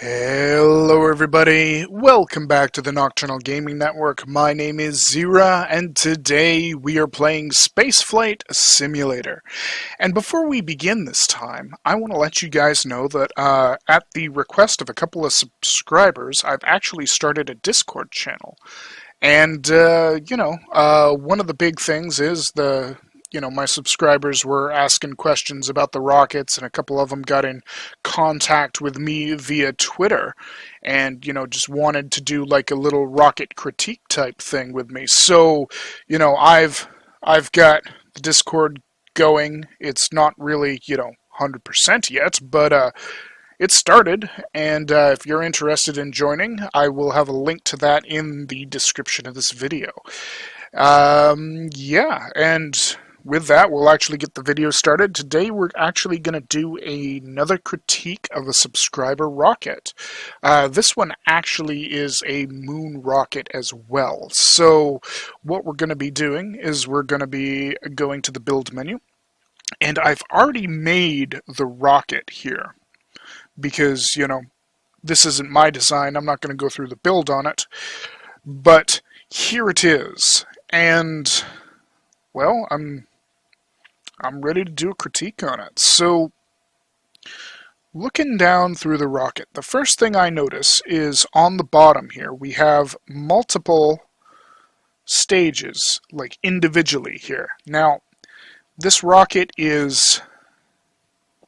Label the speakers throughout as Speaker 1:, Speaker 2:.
Speaker 1: Hello everybody, welcome back to the Nocturnal Gaming Network. My name is Xeriua, and today we are playing Spaceflight Simulator. And before we begin this time, I want to let you guys know that at the request of a couple of subscribers, I've actually started a Discord channel. And, one of the big things is my subscribers were asking questions about the rockets, and a couple of them got in contact with me via Twitter and, just wanted to do like a little rocket critique type thing with me. So, I've got the Discord going. It's not really, 100% yet, but it started, and if you're interested in joining, I will have a link to that in the description of this video. And with that, we'll actually get the video started. Today, we're actually going to do another critique of a subscriber rocket. This one actually is a moon rocket as well. So what we're going to be doing is we're going to be going to the build menu, and I've already made the rocket here because, this isn't my design. I'm not going to go through the build on it, but here it is. And, well, I'm ready to do a critique on it. So, looking down through the rocket, the first thing I notice is on the bottom here, we have multiple stages, like individually here. Now, this rocket is,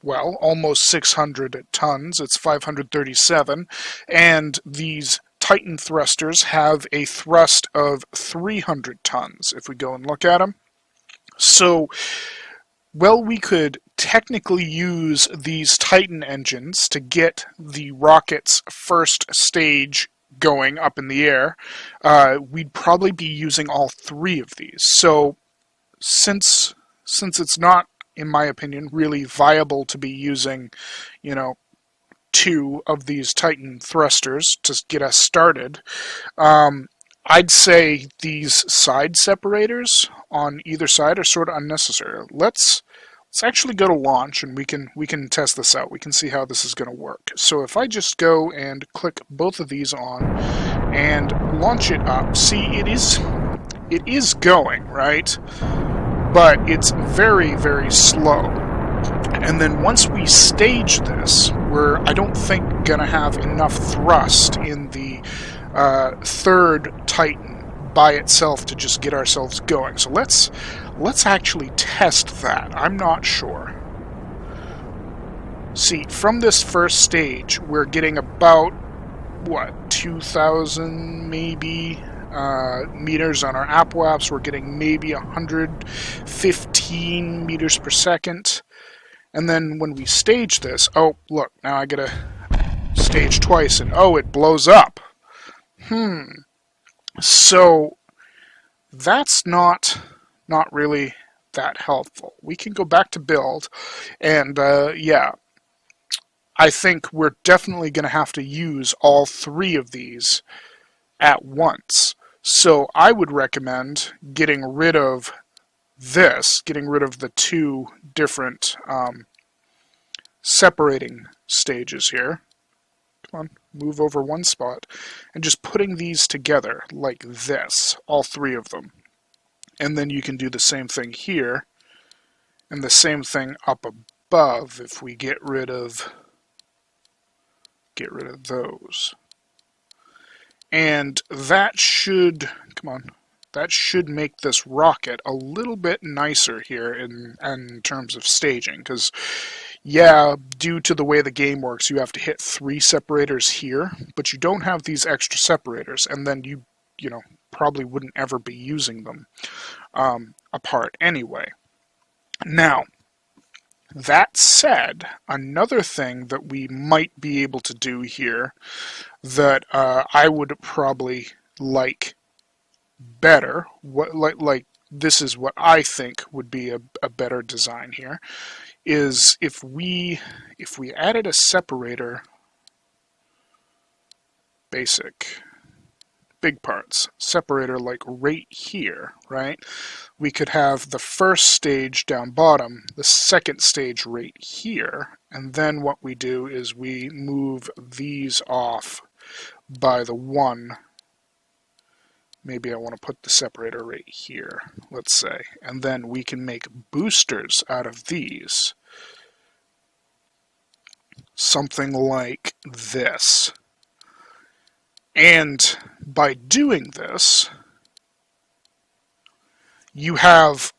Speaker 1: well, almost 600 tons. It's 537, and these Titan thrusters have a thrust of 300 tons, if we go and look at them. So, well, we could technically use these Titan engines to get the rocket's first stage going up in the air. We'd probably be using all three of these. So, since it's not, in my opinion, really viable to be using, two of these Titan thrusters to get us started, I'd say these side separators on either side are sort of unnecessary. Let's actually go to launch, and we can test this out. We can see how this is going to work. So if I just go and click both of these on and launch it up, see, it is going, right? But it's very, very slow. And then once we stage this, we're, I don't think, going to have enough thrust in the third Titan by itself to just get ourselves going. So let's actually test that. I'm not sure. See, from this first stage, we're getting about, 2,000 maybe meters on our apoaps. We're getting maybe 115 meters per second. And then when we stage this, oh, look, now I gotta stage twice, and oh, it blows up. So that's not really that helpful. We can go back to build, and I think we're definitely going to have to use all three of these at once. So I would recommend getting rid of the two different separating stages here. Come on, move over one spot, and just putting these together like this, all three of them. And then you can do the same thing here, and the same thing up above if we get rid of those. And that should, that should make this rocket a little bit nicer here in terms of staging, because yeah, due to the way the game works, you have to hit 3 separators here, but you don't have these extra separators, and then you probably wouldn't ever be using them apart anyway. Now, that said, another thing that we might be able to do here that I would probably like better, like this is what I think would be a better design here, is if we added a separator, basic, big parts. Separator like right here, right? We could have the first stage down bottom, the second stage right here, and then what we do is we move these off by the one. Maybe I want to put the separator right here, let's say, and then we can make boosters out of these. Something like this. And by doing this, you have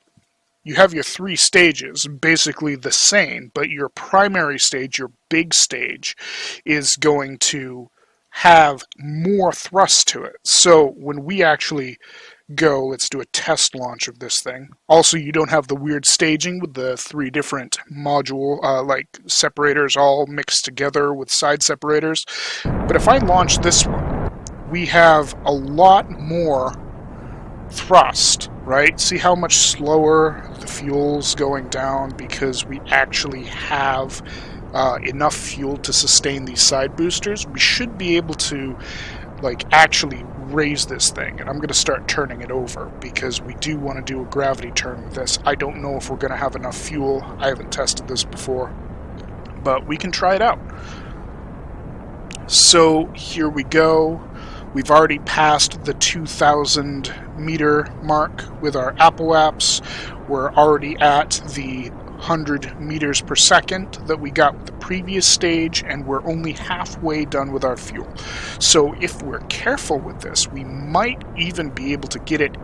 Speaker 1: your three stages basically the same, but your primary stage, your big stage, is going to have more thrust to it. So when we actually go, let's do a test launch of this thing. Also, you don't have the weird staging with the three different module like separators all mixed together with side separators. But if I launch this one, we have a lot more thrust, right? See how much slower the fuel's going down because we actually have enough fuel to sustain these side boosters. We should be able to actually raise this thing, and I'm going to start turning it over because we do want to do a gravity turn with this. I don't know if we're going to have enough fuel. I haven't tested this before, but we can try it out. So here we go. We've already passed the 2,000 meter mark with our apoaps. We're already at the 100 meters per second that we got with the previous stage, and we're only halfway done with our fuel. So if we're careful with this, we might even be able to get it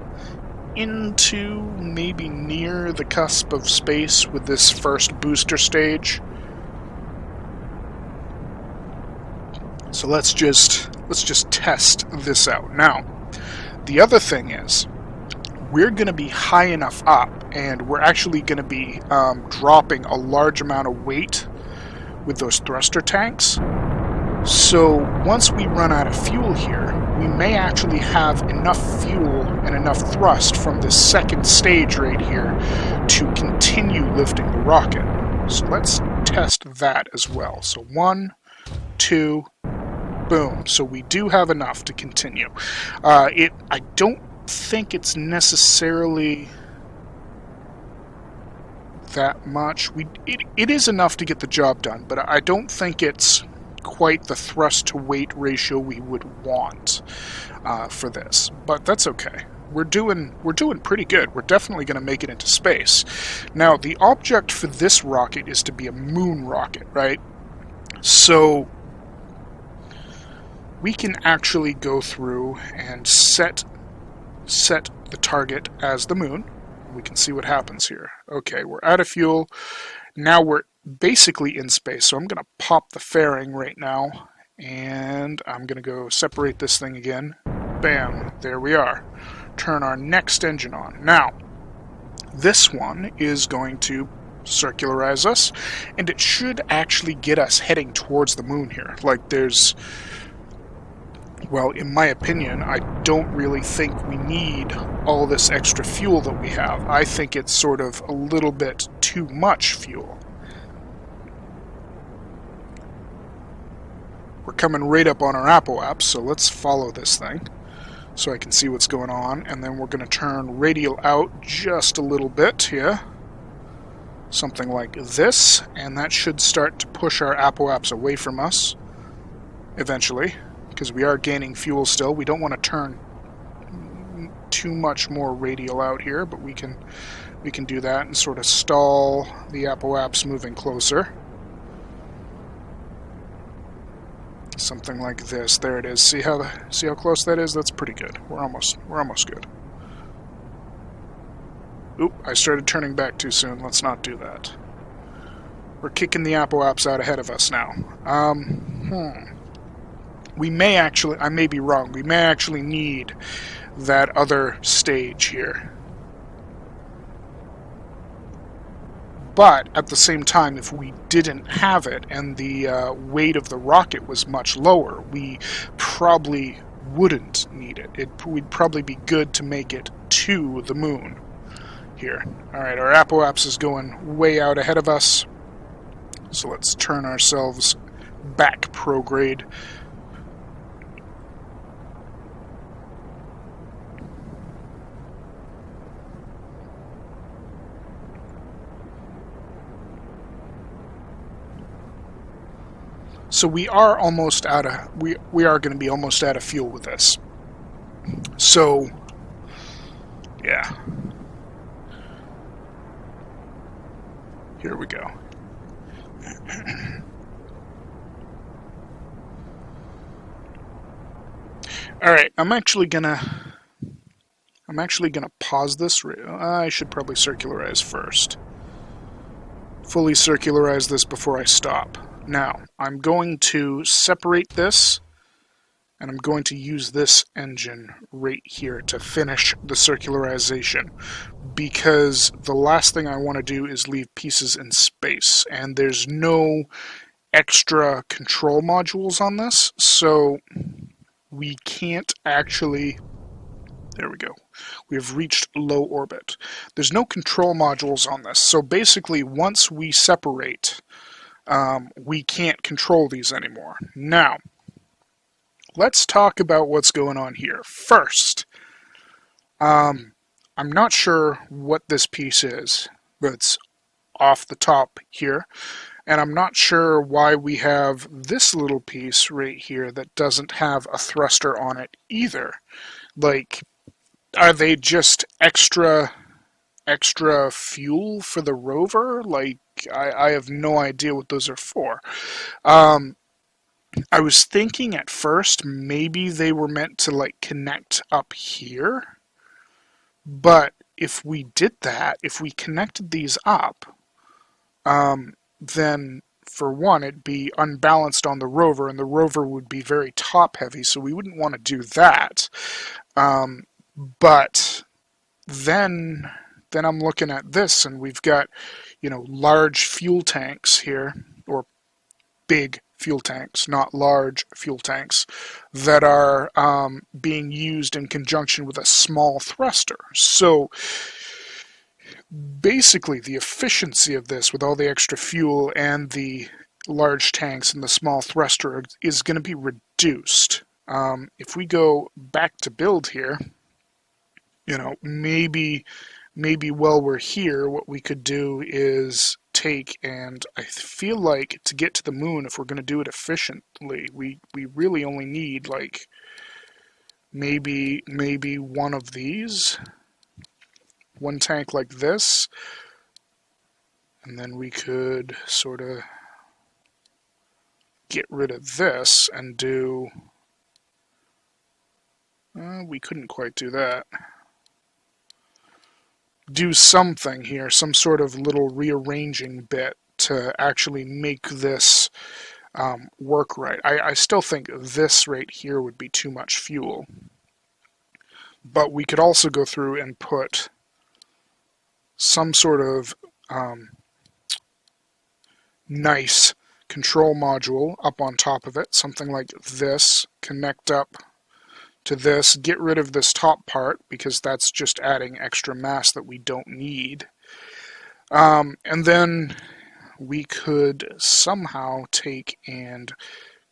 Speaker 1: into maybe near the cusp of space with this first booster stage. So let's just test this out. Now, the other thing is, we're going to be high enough up, and we're actually going to be dropping a large amount of weight with those thruster tanks. So once we run out of fuel here, we may actually have enough fuel and enough thrust from this second stage right here to continue lifting the rocket. So let's test that as well. So 1, 2, boom. So we do have enough to continue. I don't think it's necessarily that much. It is enough to get the job done, but I don't think it's quite the thrust to weight ratio we would want for this. But that's okay. We're doing pretty good. We're definitely going to make it into space. Now, the object for this rocket is to be a moon rocket, right? So we can actually go through and set the target as the moon. We can see what happens here. Okay, we're out of fuel. Now we're basically in space. So I'm going to pop the fairing right now, and I'm going to go separate this thing again. Bam, there we are. Turn our next engine on. Now, this one is going to circularize us, and it should actually get us heading towards the moon here. Well, in my opinion, I don't really think we need all this extra fuel that we have. I think it's sort of a little bit too much fuel. We're coming right up on our apoaps, so let's follow this thing so I can see what's going on, and then we're going to turn radial out just a little bit here. Something like this, and that should start to push our apoaps away from us eventually, because we are gaining fuel still. We don't want to turn too much more radial out here, but we can do that and sort of stall the apoaps moving closer. Something like this. There it is. See how close that is? That's pretty good. We're almost good. Oop, I started turning back too soon. Let's not do that. We're kicking the apoaps out ahead of us now. We may actually, I may be wrong, we may actually need that other stage here. But at the same time, if we didn't have it and the weight of the rocket was much lower, we probably wouldn't need it. We'd probably be good to make it to the moon here. Alright, our apoaps is going way out ahead of us. So let's turn ourselves back prograde. So we are almost out of we are going to be almost out of fuel with this. So yeah. Here we go. All right, I'm actually gonna pause this. I should probably circularize first. Fully circularize this before I stop. Now, I'm going to separate this, and I'm going to use this engine right here to finish the circularization, because the last thing I want to do is leave pieces in space, and there's no extra control modules on this, so we can't actually... There we go. We have reached low orbit. There's no control modules on this, so basically once we separate, we can't control these anymore. Now, let's talk about what's going on here. First, I'm not sure what this piece is that's off the top here, and I'm not sure why we have this little piece right here that doesn't have a thruster on it either. Like, are they just extra fuel for the rover? Like, I have no idea what those are for. I was thinking at first maybe they were meant to like connect up here, but if we did that, if we connected these up, then for one, it'd be unbalanced on the rover, and the rover would be very top heavy, so we wouldn't want to do that. But then I'm looking at this, and we've got, large fuel tanks here, or big fuel tanks, not large fuel tanks, that are being used in conjunction with a small thruster. So basically the efficiency of this with all the extra fuel and the large tanks and the small thruster is going to be reduced. If we go back to build here, maybe while we're here, what we could do is take, and I feel like to get to the moon, if we're going to do it efficiently, we really only need like maybe one of these, one tank like this, and then we could sort of get rid of this and do, we couldn't quite do that. Do something here, some sort of little rearranging bit to actually make this work right. I still think this right here would be too much fuel. But we could also go through and put some sort of nice control module up on top of it, something like this, connect up to this, get rid of this top part because that's just adding extra mass that we don't need. And then we could somehow take and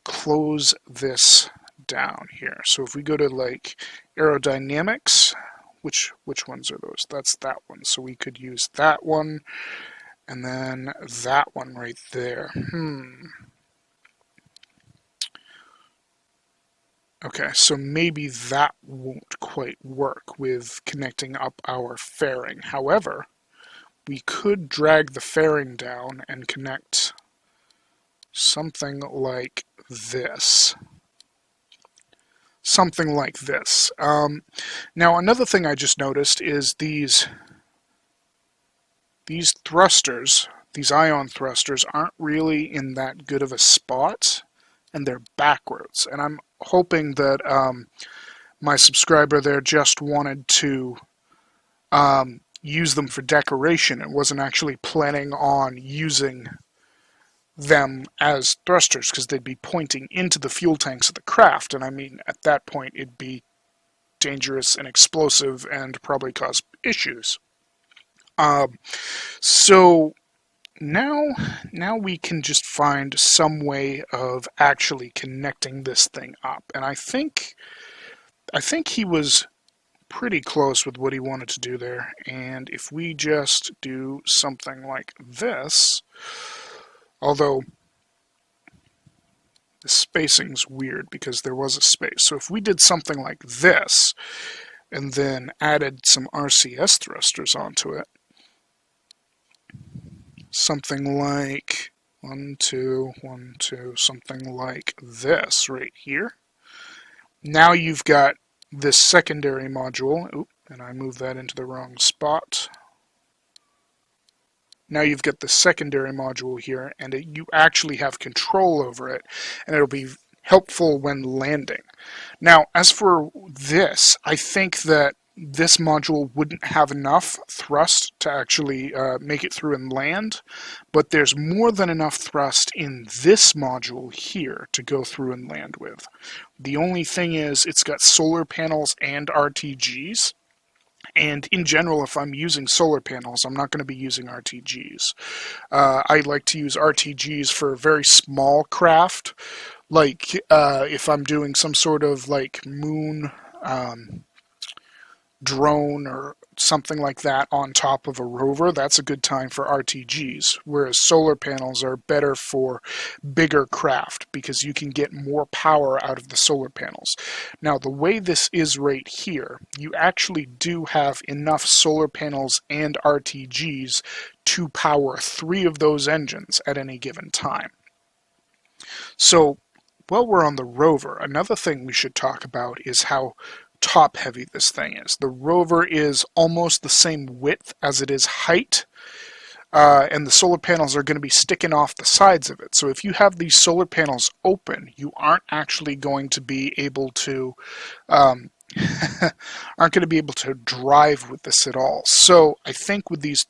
Speaker 1: close this down here. So if we go to like aerodynamics, which ones are those? That's that one. So we could use that one and then that one right there. Okay, so maybe that won't quite work with connecting up our fairing. However, we could drag the fairing down and connect something like this. Something like this. Now, another thing I just noticed is these thrusters, these ion thrusters, aren't really in that good of a spot, and they're backwards. And I'm hoping that my subscriber there just wanted to use them for decoration and wasn't actually planning on using them as thrusters, because they'd be pointing into the fuel tanks of the craft, and I mean, at that point it'd be dangerous and explosive and probably cause issues. So now we can just find some way of actually connecting this thing up, and I think he was pretty close with what he wanted to do there. And if we just do something like this, although The spacing's weird because there was a space. So if we did something like this, and then added some RCS thrusters onto it, something like 1, 2, 1, 2, something like this right here. Now you've got this secondary module. Oop, and I moved that into the wrong spot. Now you've got the secondary module here, and you actually have control over it, and it'll be helpful when landing. Now, as for this, I think that this module wouldn't have enough thrust to actually make it through and land, but there's more than enough thrust in this module here to go through and land with. The only thing is it's got solar panels and RTGs, and in general, if I'm using solar panels, I'm not going to be using RTGs. I like to use RTGs for very small craft, like if I'm doing some sort of like moon drone or something like that on top of a rover, that's a good time for RTGs, whereas solar panels are better for bigger craft because you can get more power out of the solar panels. Now, the way this is right here, you actually do have enough solar panels and RTGs to power 3 of those engines at any given time. So, while we're on the rover, another thing we should talk about is how top heavy this thing is. The rover is almost the same width as it is height, and the solar panels are going to be sticking off the sides of it. So if you have these solar panels open, you aren't actually going to be able to drive with this at all. So I think with these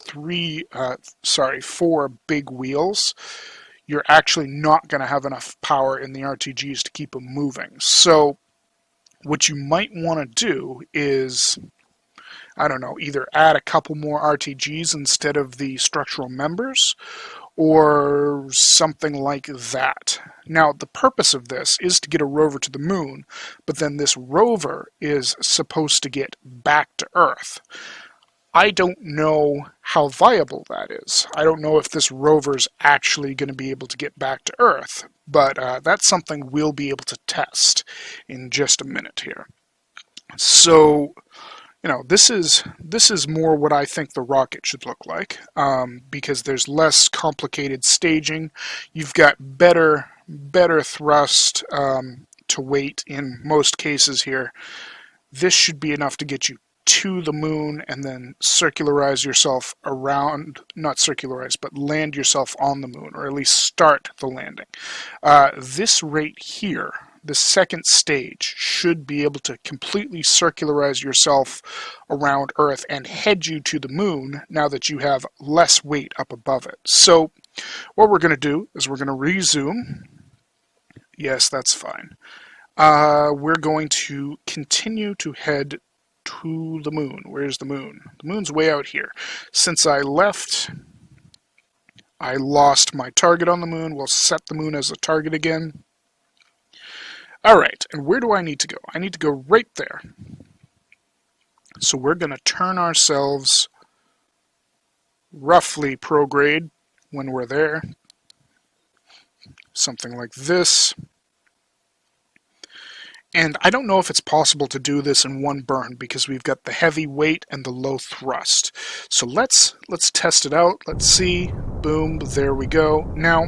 Speaker 1: 4 big wheels, you're actually not going to have enough power in the RTGs to keep them moving. So what you might want to do is, I don't know, either add a couple more RTGs instead of the structural members, or something like that. Now, the purpose of this is to get a rover to the moon, but then this rover is supposed to get back to Earth. I don't know how viable that is. I don't know if this rover's actually going to be able to get back to Earth, but that's something we'll be able to test in just a minute here. So, you know, this is more what I think the rocket should look like, because there's less complicated staging. You've got better thrust to weight in most cases here. This should be enough to get you to the moon and then circularize yourself around, not circularize, but land yourself on the moon, or at least start the landing. This right here, the second stage, should be able to completely circularize yourself around Earth and head you to the moon now that you have less weight up above it. So what we're going to do is we're going to resume. Yes, that's fine. We're going to continue to head to the moon. Where's the moon? The moon's way out here. Since I left, I lost my target on the moon. We'll set the moon as a target again. Alright, and where do I need to go? I need to go right there. So we're going to turn ourselves roughly prograde when we're there. Something like this. And I don't know if it's possible to do this in one burn because we've got the heavy weight and the low thrust. So let's test it out. Let's see. Boom, there we go. Now,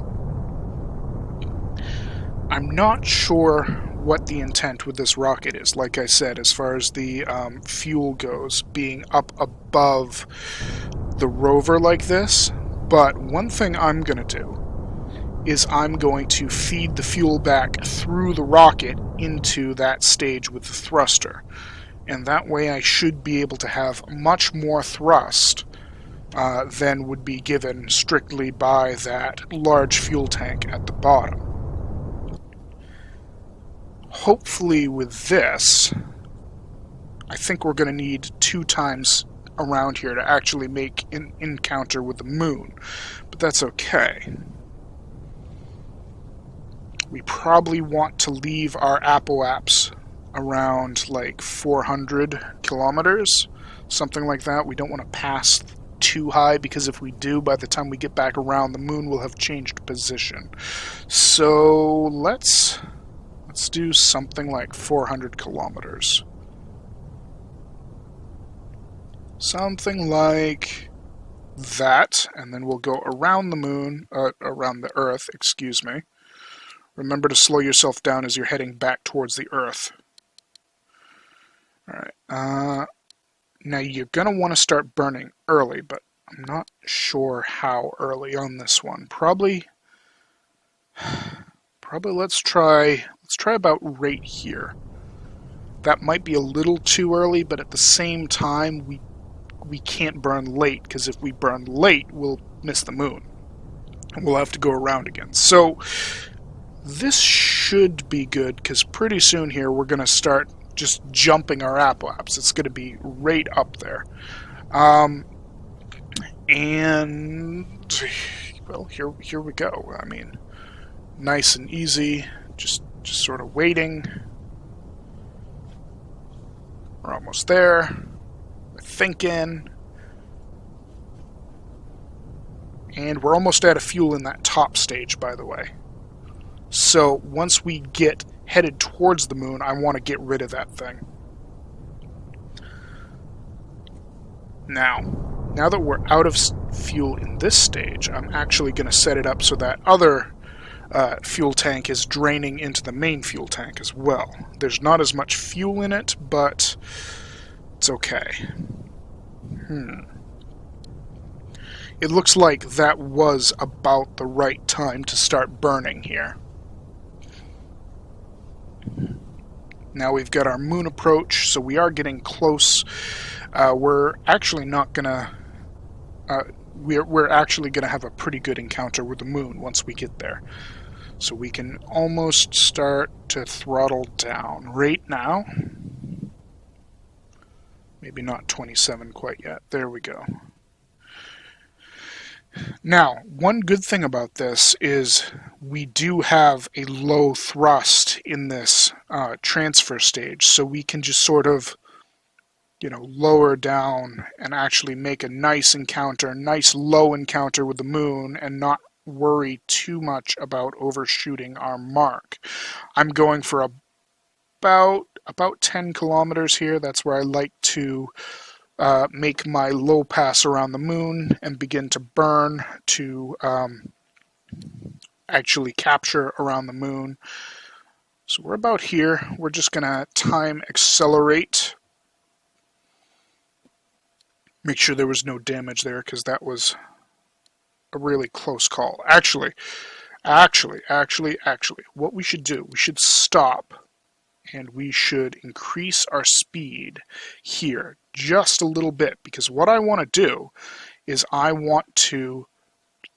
Speaker 1: I'm not sure what the intent with this rocket is, like I said, as far as the fuel goes, being up above the rover like this. But one thing I'm going to do is I'm going to feed the fuel back through the rocket into that stage with the thruster. And that way I should be able to have much more thrust than would be given strictly by that large fuel tank at the bottom. Hopefully with this, I think we're going to need 2 times around here to actually make an encounter with the moon. But that's okay. We probably want to leave our apoaps around like 400 kilometers, something like that. We don't want to pass too high, because if we do, by the time we get back around, the moon will have changed position. So let's do something like 400 kilometers. Something like that, and then we'll go around the moon, around the Earth, excuse me. Remember to slow yourself down as you're heading back towards the Earth. Alright, now you're going to want to start burning early, but I'm not sure how early on this one. Probably let's try about right here. That might be a little too early, but at the same time, we can't burn late, because if we burn late, we'll miss the moon. And we'll have to go around again. So this should be good, because pretty soon here we're going to start just jumping our apoaps. It's going to be right up there. And, well, here we go. I mean, nice and easy, just sort of waiting. We're almost there. We're thinking. And we're almost out of fuel in that top stage, by the way. So once we get headed towards the moon, I want to get rid of that thing. Now that we're out of fuel in this stage, I'm actually going to set it up so that other fuel tank is draining into the main fuel tank as well. There's not as much fuel in it, but it's okay. It looks like that was about the right time to start burning here. Now we've got our moon approach, so we are getting close. We're actually not gonna. We're actually gonna have a pretty good encounter with the moon once we get there. So we can almost start to throttle down right now. Maybe not 27 quite yet. There we go. Now, one good thing about this is we do have a low thrust in this transfer stage, so we can just sort of, lower down and actually make a nice encounter, nice low encounter with the moon, and not worry too much about overshooting our mark. I'm going for about 10 kilometers here. That's where I like to make my low pass around the moon and begin to burn to actually capture around the moon. So we're about here. We're just going to time accelerate. Make sure there was no damage there, because that was a really close call. Actually, what we should do, we should stop and we should increase our speed here just a little bit, because what I want to do is I want to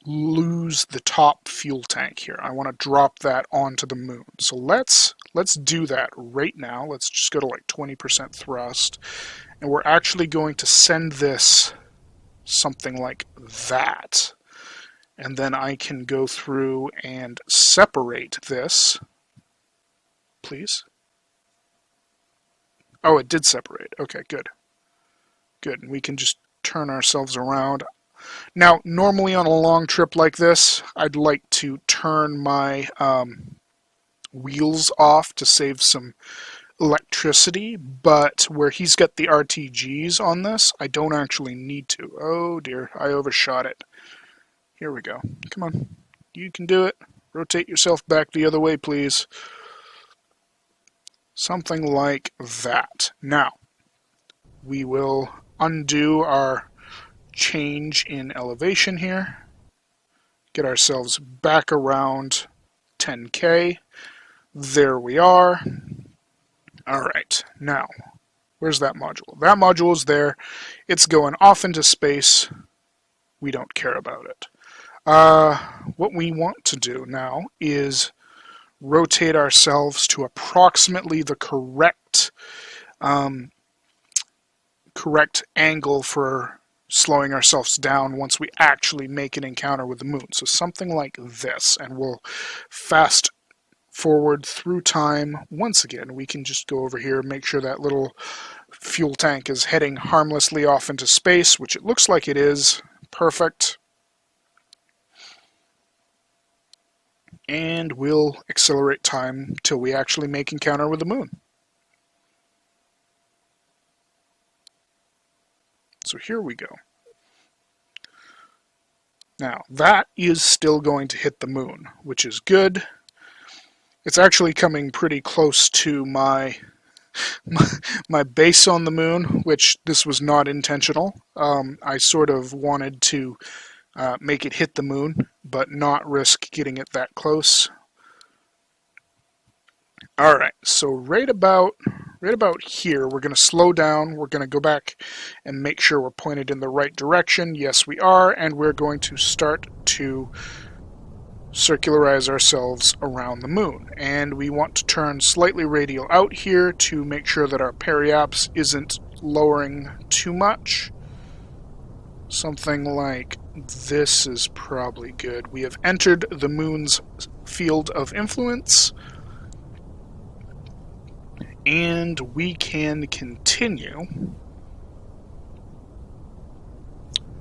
Speaker 1: lose the top fuel tank here. I want to drop that onto the moon. So let's do that right now. Let's just go to like 20% thrust, and we're actually going to send this something like that. And then I can go through and separate this. Please. Oh, it did separate. Okay, good. Good. And we can just turn ourselves around. Now, normally on a long trip like this, I'd like to turn my wheels off to save some electricity, but where he's got the RTGs on this, I don't actually need to. Oh dear, I overshot it. Here we go. Come on. You can do it. Rotate yourself back the other way, please. Something like that. Now, we will undo our change in elevation here. Get ourselves back around 10K. There we are. Alright, now, where's that module? That module is there. It's going off into space. We don't care about it. What we want to do now is rotate ourselves to approximately the correct angle for slowing ourselves down once we actually make an encounter with the moon. So something like this, and we'll fast forward through time once again. We can just go over here and make sure that little fuel tank is heading harmlessly off into space, which it looks like it is. Perfect. And we'll accelerate time till we actually make encounter with the moon. So here we go. Now, that is still going to hit the moon, which is good. It's actually coming pretty close to my base on the moon, which this was not intentional. I sort of wanted to make it hit the moon, but not risk getting it that close. Alright, so right about here, we're going to slow down. We're going to go back and make sure we're pointed in the right direction. Yes, we are, and we're going to start to circularize ourselves around the moon. And we want to turn slightly radial out here to make sure that our periaps isn't lowering too much. Something like this is probably good. We have entered the moon's field of influence, and we can continue.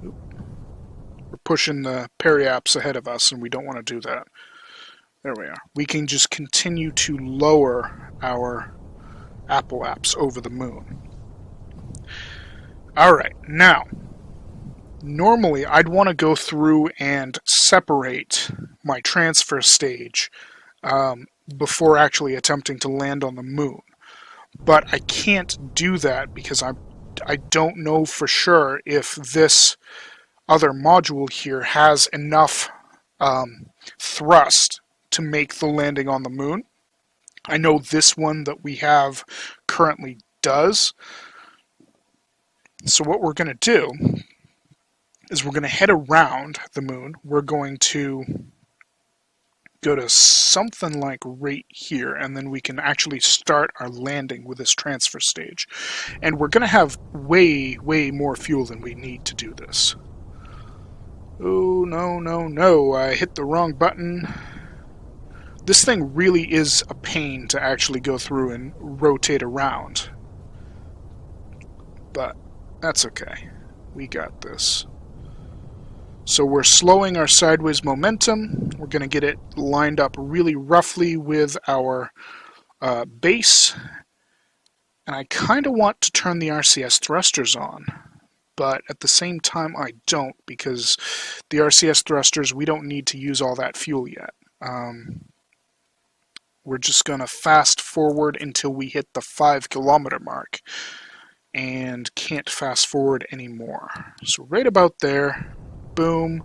Speaker 1: We're pushing the periaps ahead of us, and we don't want to do that. There we are. We can just continue to lower our apoaps over the moon. Alright, now, normally I'd want to go through and separate my transfer stage before actually attempting to land on the moon. But I can't do that because I don't know for sure if this other module here has enough thrust to make the landing on the moon. I know this one that we have currently does. So what we're going to do is we're going to head around the moon. We're going to go to something like right here, and then we can actually start our landing with this transfer stage. And we're going to have way more fuel than we need to do this. Oh, no, I hit the wrong button. This thing really is a pain to actually go through and rotate around. But that's okay. We got this. So we're slowing our sideways momentum. We're going to get it lined up really roughly with our base. And I kind of want to turn the RCS thrusters on. But at the same time, I don't, because the RCS thrusters, we don't need to use all that fuel yet. We're just going to fast forward until we hit the 5-kilometer mark. And can't fast forward anymore. So right about there. Boom.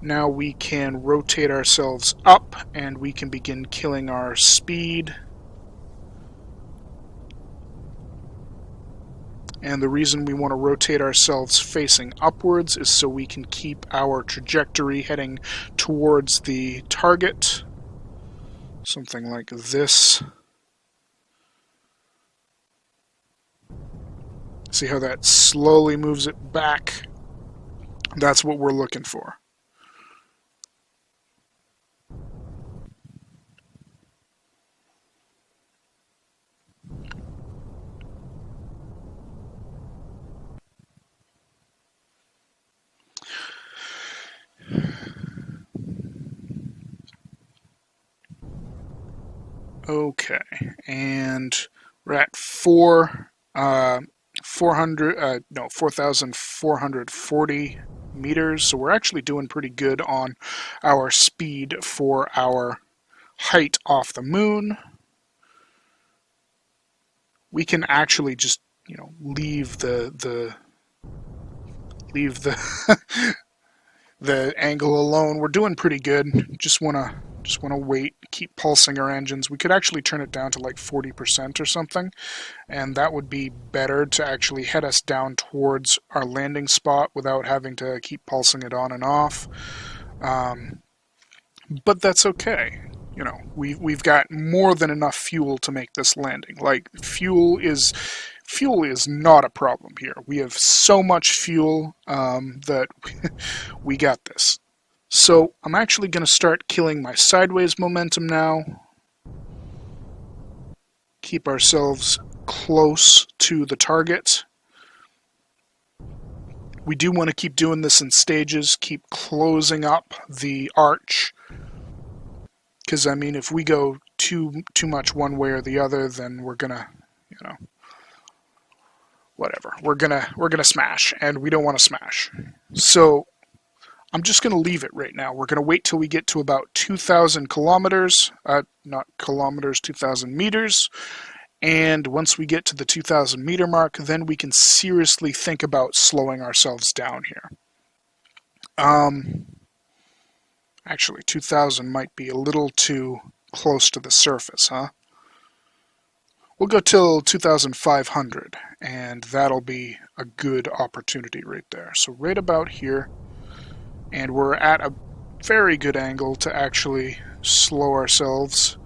Speaker 1: Now we can rotate ourselves up and we can begin killing our speed. And the reason we want to rotate ourselves facing upwards is so we can keep our trajectory heading towards the target. Something like this. See how that slowly moves it back? That's what we're looking for. Okay, and we're at 4,440 meters, so we're actually doing pretty good on our speed for our height off the moon. We can actually just, leave the the angle alone. We're doing pretty good. Just wanna wait, keep pulsing our engines. We could actually turn it down to like 40% or something, and that would be better to actually head us down towards our landing spot without having to keep pulsing it on and off. But that's okay. We've got more than enough fuel to make this landing. Like, fuel is not a problem here. We have so much fuel that we got this. So I'm actually going to start killing my sideways momentum now. Keep ourselves close to the target. We do want to keep doing this in stages, keep closing up the arch, because I mean, if we go too much one way or the other, then we're gonna, you know, whatever. We're gonna smash, and we don't want to smash. So I'm just gonna leave it right now. We're gonna wait till we get to about 2,000 kilometers, not kilometers, 2,000 meters. And once we get to the 2,000 meter mark, then we can seriously think about slowing ourselves down here. Actually, 2,000 might be a little too close to the surface, huh? We'll go till 2,500, and that'll be a good opportunity right there. So right about here, and we're at a very good angle to actually slow ourselves.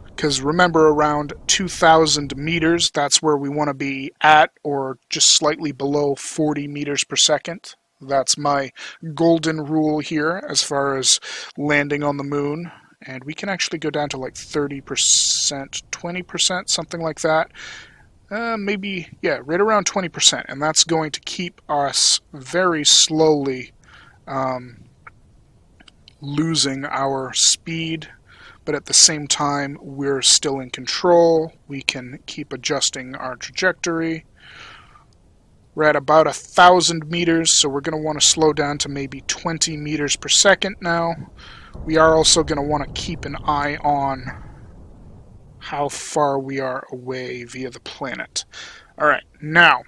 Speaker 1: Because remember, around 2,000 meters, that's where we want to be at, or just slightly below 40 meters per second. That's my golden rule here as far as landing on the moon. And we can actually go down to like 30%, 20%, something like that. Maybe, yeah, right around 20%. And that's going to keep us very slowly losing our speed. But at the same time, we're still in control. We can keep adjusting our trajectory. We're at about 1,000 meters, so we're going to want to slow down to maybe 20 meters per second now. We are also going to want to keep an eye on how far we are away via the planet. All right, now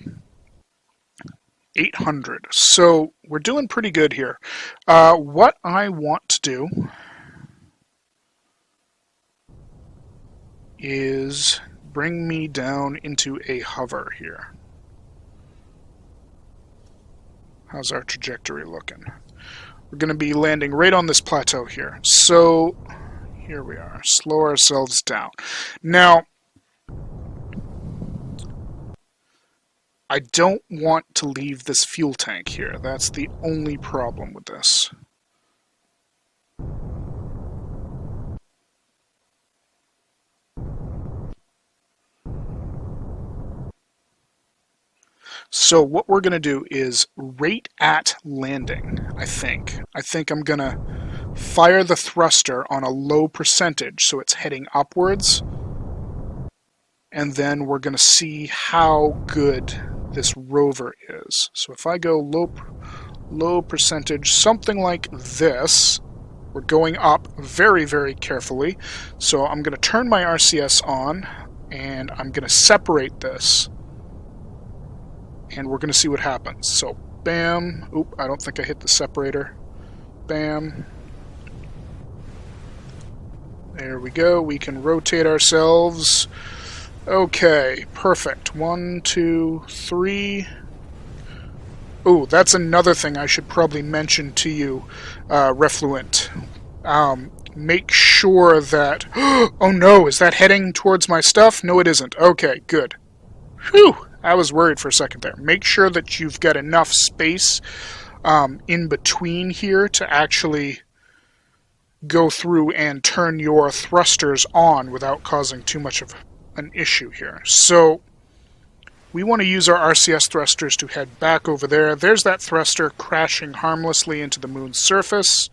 Speaker 1: 800. So we're doing pretty good here. What I want to do is bring me down into a hover here. How's our trajectory looking? We're going to be landing right on this plateau here. So here we are. Slow ourselves down. Now, I don't want to leave this fuel tank here. That's the only problem with this. So what we're going to do is right at landing, I think. I think I'm going to fire the thruster on a low percentage so it's heading upwards. And then we're going to see how good this rover is. So if I go low percentage, something like this, we're going up very, very carefully. So I'm going to turn my RCS on, and I'm going to separate this. And we're going to see what happens. So, bam. Oop, I don't think I hit the separator. Bam. There we go. We can rotate ourselves. Okay, perfect. 1, 2, 3. Oh, that's another thing I should probably mention to you, Refluent. Make sure that... Oh no, is that heading towards my stuff? No, it isn't. Okay, good. Whew! I was worried for a second there. Make sure that you've got enough space in between here to actually go through and turn your thrusters on without causing too much of an issue here. So we want to use our RCS thrusters to head back over there. There's that thruster crashing harmlessly into the moon's surface.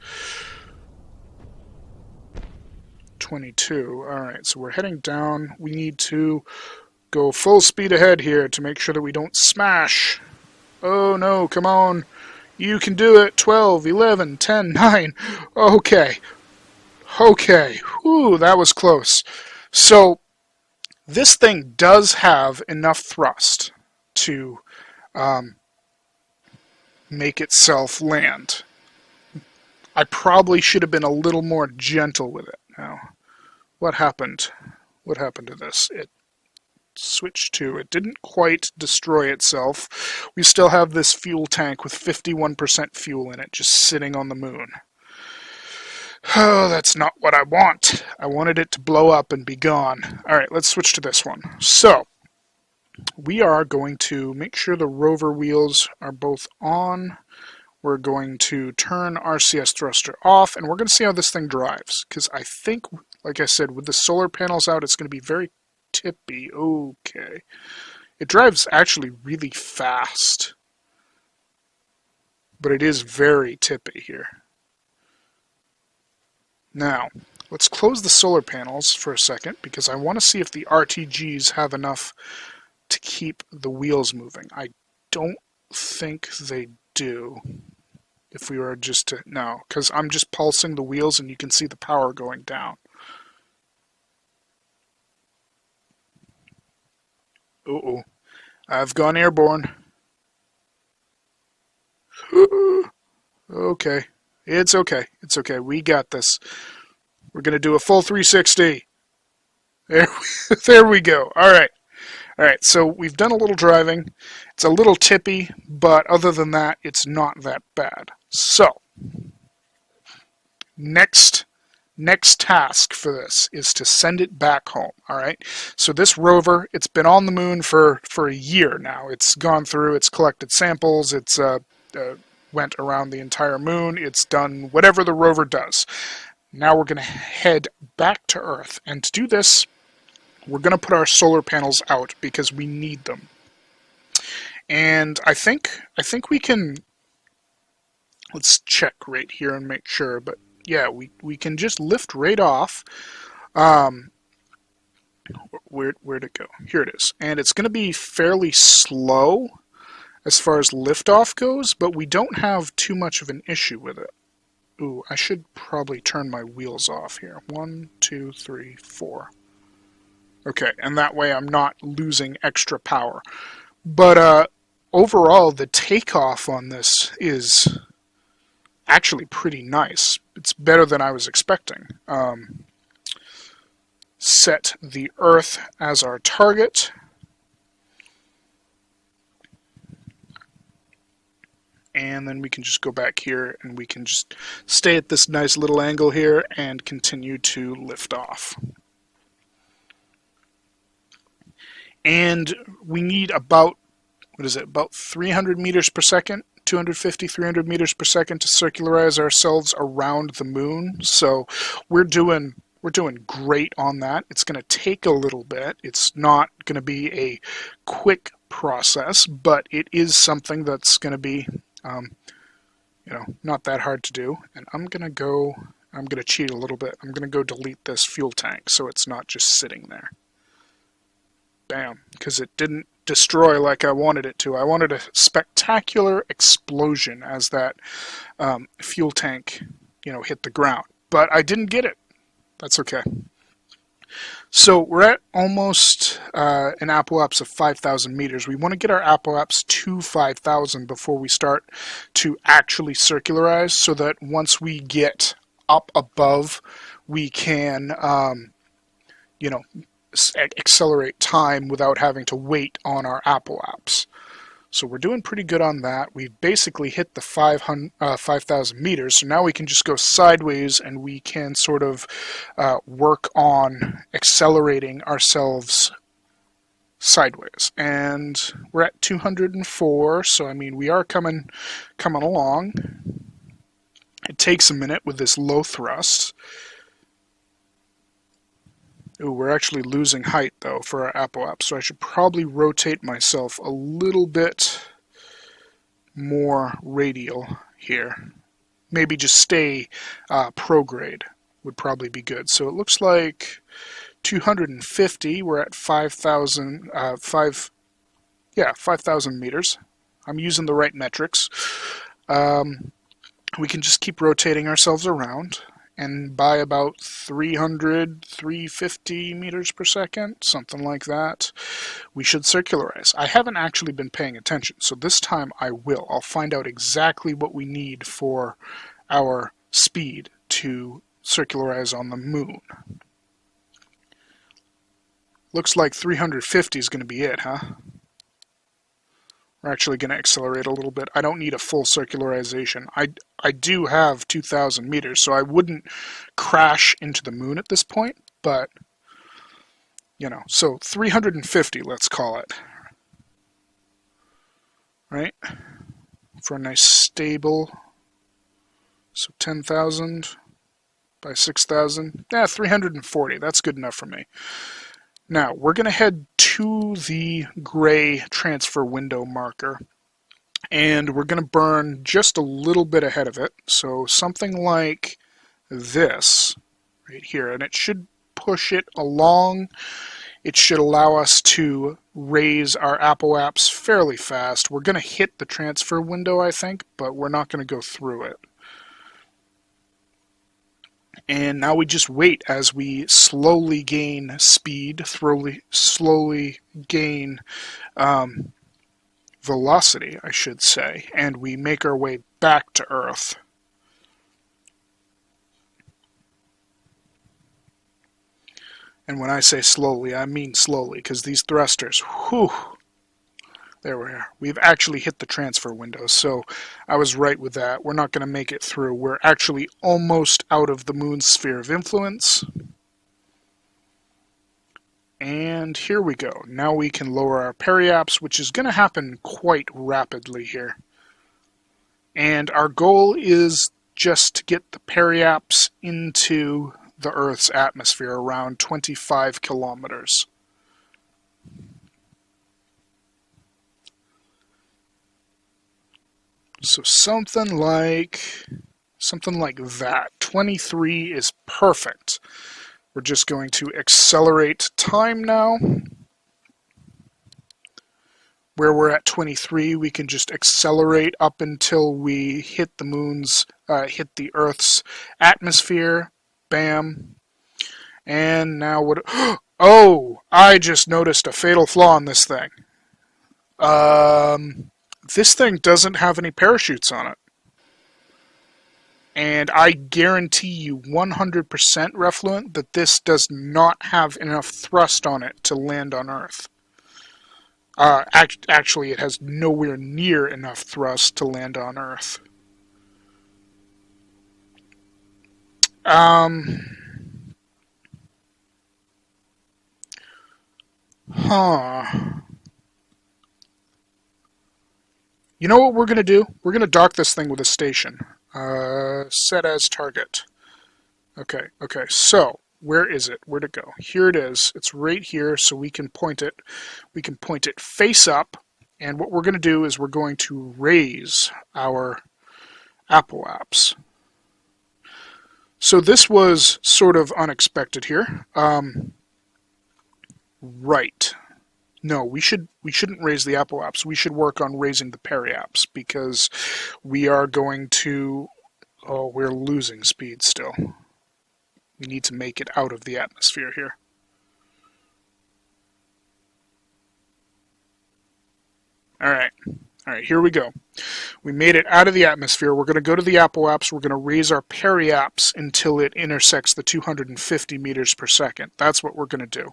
Speaker 1: 22. Alright, so we're heading down. We need to go full speed ahead here to make sure that we don't smash. Oh no, come on. You can do it. 12, 11, 10, 9. Okay. Okay. Whew, that was close. So, this thing does have enough thrust to make itself land. I probably should have been a little more gentle with it. Now, what happened? What happened to this? It switched to. It didn't quite destroy itself. We still have this fuel tank with 51% fuel in it just sitting on the moon. Oh, that's not what I want. I wanted it to blow up and be gone. Alright, let's switch to this one. So, we are going to make sure the rover wheels are both on. We're going to turn RCS thruster off, and we're going to see how this thing drives. Because I think, like I said, with the solar panels out, it's going to be very tippy. Okay. It drives actually really fast, but it is very tippy here. Now, let's close the solar panels for a second because I want to see if the RTGs have enough to keep the wheels moving. I don't think they do. If we were just to... No, because I'm just pulsing the wheels and you can see the power going down. Uh-oh. I've gone airborne. Okay. It's okay. It's okay. We got this. We're going to do a full 360. There we go. All right. All right. So we've done a little driving. It's a little tippy, but other than that, it's not that bad. So, next task for this is to send it back home. All right. So this rover, it's been on the moon for a year now. It's gone through. It's collected samples. It's went around the entire moon. It's done whatever the rover does. Now we're going to head back to Earth. And to do this, we're going to put our solar panels out because we need them. And I think we can... Let's check right here and make sure. But yeah, we can just lift right off. Where'd it go? Here it is. And it's going to be fairly slow as far as liftoff goes, but we don't have too much of an issue with it. Ooh, I should probably turn my wheels off here. 1, 2, 3, 4. Okay, and that way I'm not losing extra power. But overall, the takeoff on this is actually pretty nice. It's better than I was expecting. Set the Earth as our target. And then we can just go back here and we can just stay at this nice little angle here and continue to lift off. And we need about, about 300 meters per second, 250, 300 meters per second to circularize ourselves around the moon. So we're doing great on that. It's going to take a little bit. It's not going to be a quick process, but it is something that's going to be not that hard to do. And I'm going to cheat a little bit. I'm going to go delete this fuel tank so it's not just sitting there. Bam, because it didn't destroy like I wanted it to. I wanted a spectacular explosion as that fuel tank, hit the ground. But I didn't get it. That's okay. So we're at almost an apoapse of 5,000 meters. We want to get our apoapse to 5,000 before we start to actually circularize, so that once we get up above, we can, accelerate time without having to wait on our apoapse. So we're doing pretty good on that. We've basically hit the 5,000 meters, so now we can just go sideways and we can sort of work on accelerating ourselves sideways. And we're at 204, so I mean we are coming along. It takes a minute with this low thrust. Ooh, we're actually losing height, though, for our apoapse, so I should probably rotate myself a little bit more radial here. Maybe just stay prograde would probably be good. So it looks like 250, we're at 5,000 meters. I'm using the right metrics. We can just keep rotating ourselves around. And by about 300, 350 meters per second, something like that, we should circularize. I haven't actually been paying attention, so this time I will. I'll find out exactly what we need for our speed to circularize on the moon. Looks like 350 is going to be it, huh? We're actually going to accelerate a little bit. I don't need a full circularization. I do have 2,000 meters, so I wouldn't crash into the moon at this point, but, so 350, let's call it. Right? For a nice stable, so 10,000 by 6,000. 340, that's good enough for me. Now, we're going to head to the gray transfer window marker, and we're going to burn just a little bit ahead of it. So something like this right here, and it should push it along. It should allow us to raise our apoaps fairly fast. We're going to hit the transfer window, I think, but we're not going to go through it. And now we just wait as we slowly gain speed, slowly gain velocity, I should say, and we make our way back to Earth. And when I say slowly, I mean slowly, because these thrusters, whew, there we are. We've actually hit the transfer window, so I was right with that. We're not going to make it through. We're actually almost out of the moon's sphere of influence. And here we go. Now we can lower our periaps, which is going to happen quite rapidly here. And our goal is just to get the periaps into the Earth's atmosphere, around 25 kilometers. So something like that. 23 is perfect. We're just going to accelerate time now. Where we're at 23, we can just accelerate up until we hit the Earth's atmosphere. Bam. And now what? Oh, I just noticed a fatal flaw in this thing. This thing doesn't have any parachutes on it. And I guarantee you 100% Refluent that this does not have enough thrust on it to land on Earth. Actually, it has nowhere near enough thrust to land on Earth. You know what we're going to do? We're going to dock this thing with a station. Set as target. Okay, so where is it? Where'd it go? Here it is. It's right here, so we can point it. We can point it face up, and what we're going to do is we're going to raise our apoaps. So this was sort of unexpected here. Right. No, we shouldn't raise the apoaps. We should work on raising the periaps, because we are going to... Oh, we're losing speed still. We need to make it out of the atmosphere here. Alright, here we go. We made it out of the atmosphere. We're going to go to the apoaps. We're going to raise our periaps until it intersects the 250 meters per second. That's what we're going to do.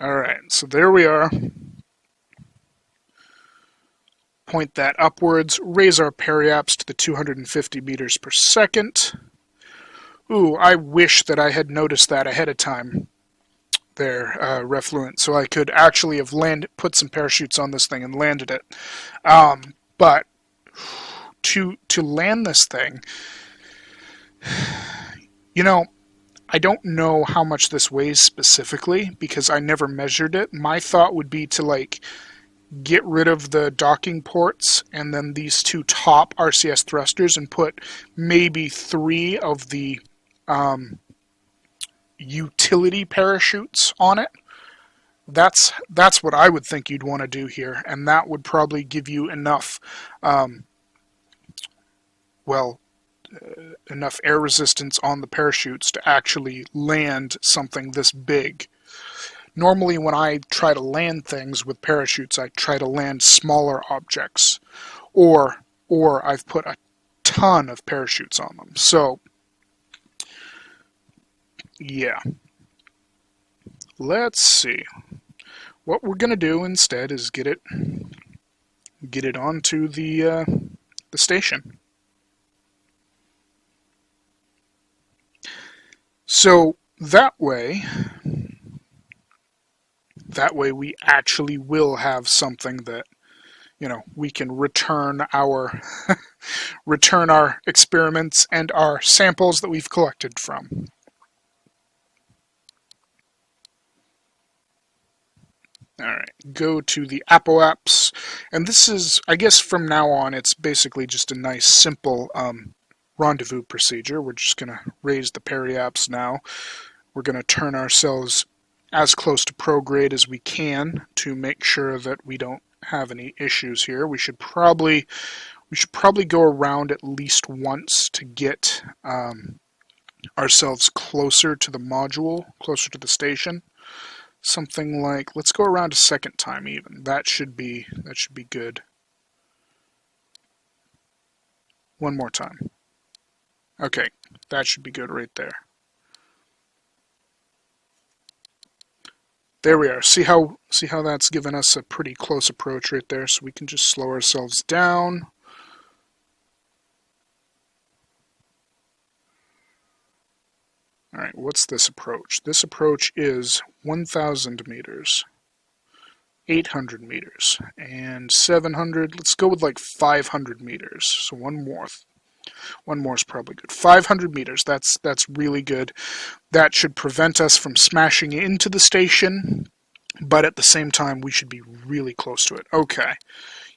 Speaker 1: Alright, so there we are. Point that upwards, raise our periaps to the 250 meters per second. Ooh, I wish that I had noticed that ahead of time there, Refluent, so I could actually have put some parachutes on this thing and landed it. But to land this thing, you know, I don't know how much this weighs specifically because I never measured it. My thought would be to get rid of the docking ports and then these two top RCS thrusters and put maybe 3 of the utility parachutes on it. That's what I would think you'd want to do here, and that would probably give you enough enough air resistance on the parachutes to actually land something this big. Normally when I try to land things with parachutes, I try to land smaller objects, or I've put a ton of parachutes on them. So yeah, let's see. What we're gonna do instead is get it onto the station. So that way we actually will have something that, we can return our return our experiments and our samples that we've collected from. All right, go to the Apo apps, and this is, I guess from now on, it's basically just a nice simple rendezvous procedure. We're just going to raise the Peri apps now. We're going to turn ourselves as close to prograde as we can to make sure that we don't have any issues here. We should probably go around at least once to get ourselves closer to the module, closer to the station. Something like, let's go around a second time even. That should be good. One more time. Okay, that should be good right there. There we are. See how that's given us a pretty close approach right there, so we can just slow ourselves down. All right, what's this approach? This approach is 1,000 meters, 800 meters, and 700. Let's go with like 500 meters. So one more is probably good. 500 meters. That's really good. That should prevent us from smashing into the station, but at the same time, we should be really close to it. Okay,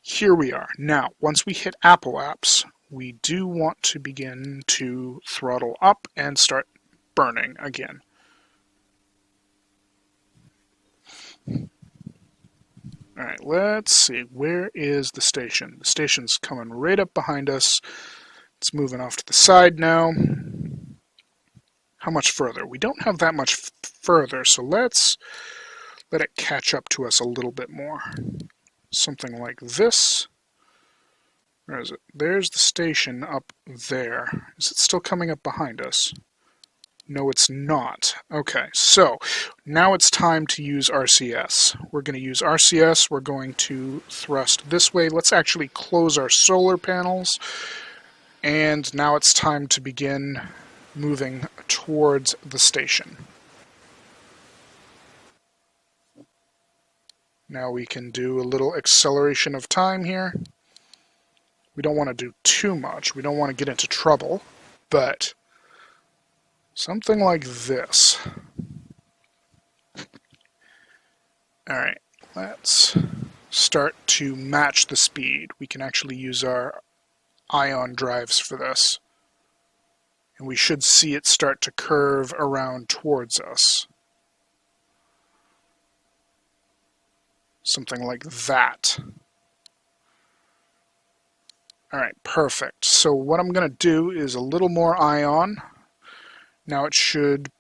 Speaker 1: here we are. Now, once we hit Apo apps, we do want to begin to throttle up and start burning again. Alright, let's see. Where is the station? The station's coming right up behind us. It's moving off to the side now. How much further? We don't have that much further, so let's let it catch up to us a little bit more. Something like this. Where is it? There's the station up there. Is it still coming up behind us? No, it's not. Okay, so now it's time to use RCS. We're going to use RCS. We're going to thrust this way. Let's actually close our solar panels. And now it's time to begin moving towards the station. Now we can do a little acceleration of time here. We don't want to do too much. We don't want to get into trouble, but something like this. Alright, let's start to match the speed. We can actually use our ion drives for this. And we should see it start to curve around towards us. Something like that. Alright, perfect. So what I'm going to do is a little more ion. Now it should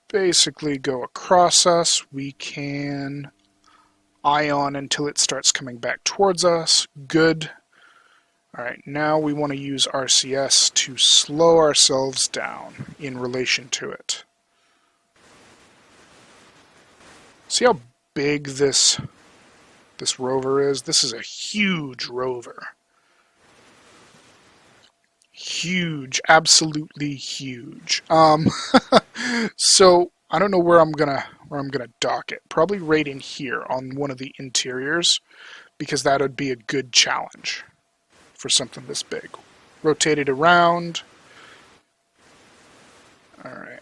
Speaker 1: basically go across us. We can ion until it starts coming back towards us. Good. Alright, now we want to use RCS to slow ourselves down in relation to it. See how big this rover is? This is a huge rover. Huge, absolutely huge. So I don't know where I'm gonna dock it. Probably right in here on one of the interiors, because that would be a good challenge for something this big. Rotate it around. All right,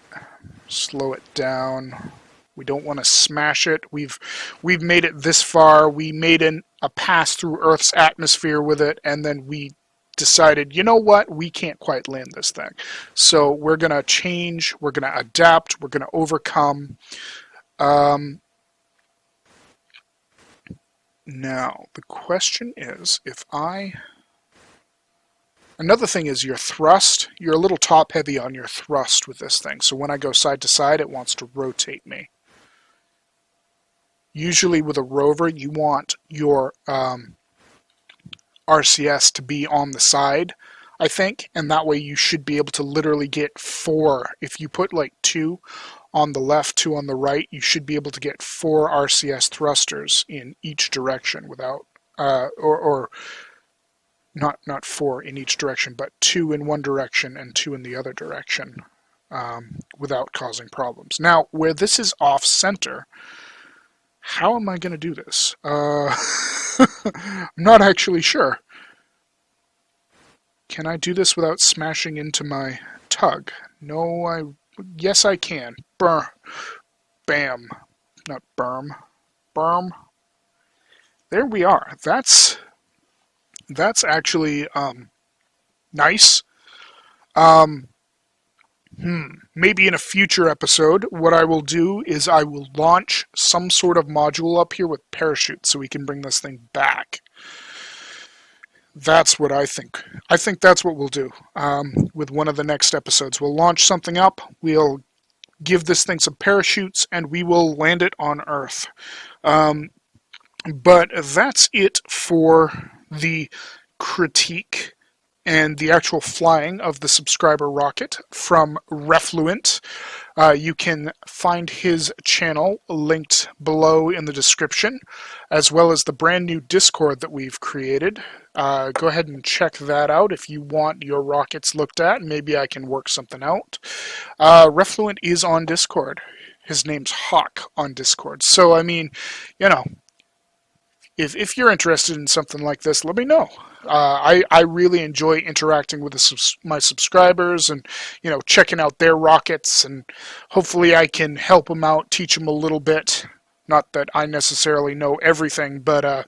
Speaker 1: slow it down. We don't want to smash it. We've made it this far. We made a pass through Earth's atmosphere with it, and then we decided, you know what, we can't quite land this thing. So we're going to change, we're going to adapt, we're going to overcome. Now, the question is, another thing is your thrust. You're a little top heavy on your thrust with this thing. So when I go side to side, it wants to rotate me. Usually with a rover, you want your RCS to be on the side, I think, and that way you should be able to literally get 4. If you put like 2 on the left, 2 on the right, you should be able to get 4 RCS thrusters in each direction without, or not 4 in each direction, but 2 in one direction and 2 in the other direction, without causing problems. Now, where this is off center, How am I going to do this? I'm not actually sure. Can I do this without smashing into my tug? No, yes, I can. Burr. Bam. Not berm. Berm. There we are. That's actually nice. Um, Maybe in a future episode, what I will do is I will launch some sort of module up here with parachutes so we can bring this thing back. That's what I think. I think that's what we'll do with one of the next episodes. We'll launch something up, we'll give this thing some parachutes, and we will land it on Earth. But that's it for the critique and the actual flying of the subscriber rocket from Refluent. You can find his channel linked below in the description, as well as the brand new Discord that we've created. Go ahead and check that out if you want your rockets looked at. Maybe I can work something out. Refluent is on Discord. His name's Hawk on Discord. So, I mean, you know, if you're interested in something like this, let me know. I really enjoy interacting with my subscribers and, you know, checking out their rockets, and hopefully I can help them out, teach them a little bit. Not that I necessarily know everything, but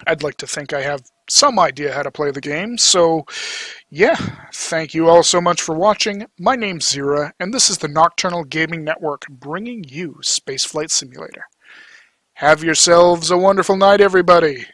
Speaker 1: I'd like to think I have some idea how to play the game. So, yeah, thank you all so much for watching. My name's Xeriua, and this is the Nocturnal Gaming Network bringing you Spaceflight Simulator. Have yourselves a wonderful night, everybody.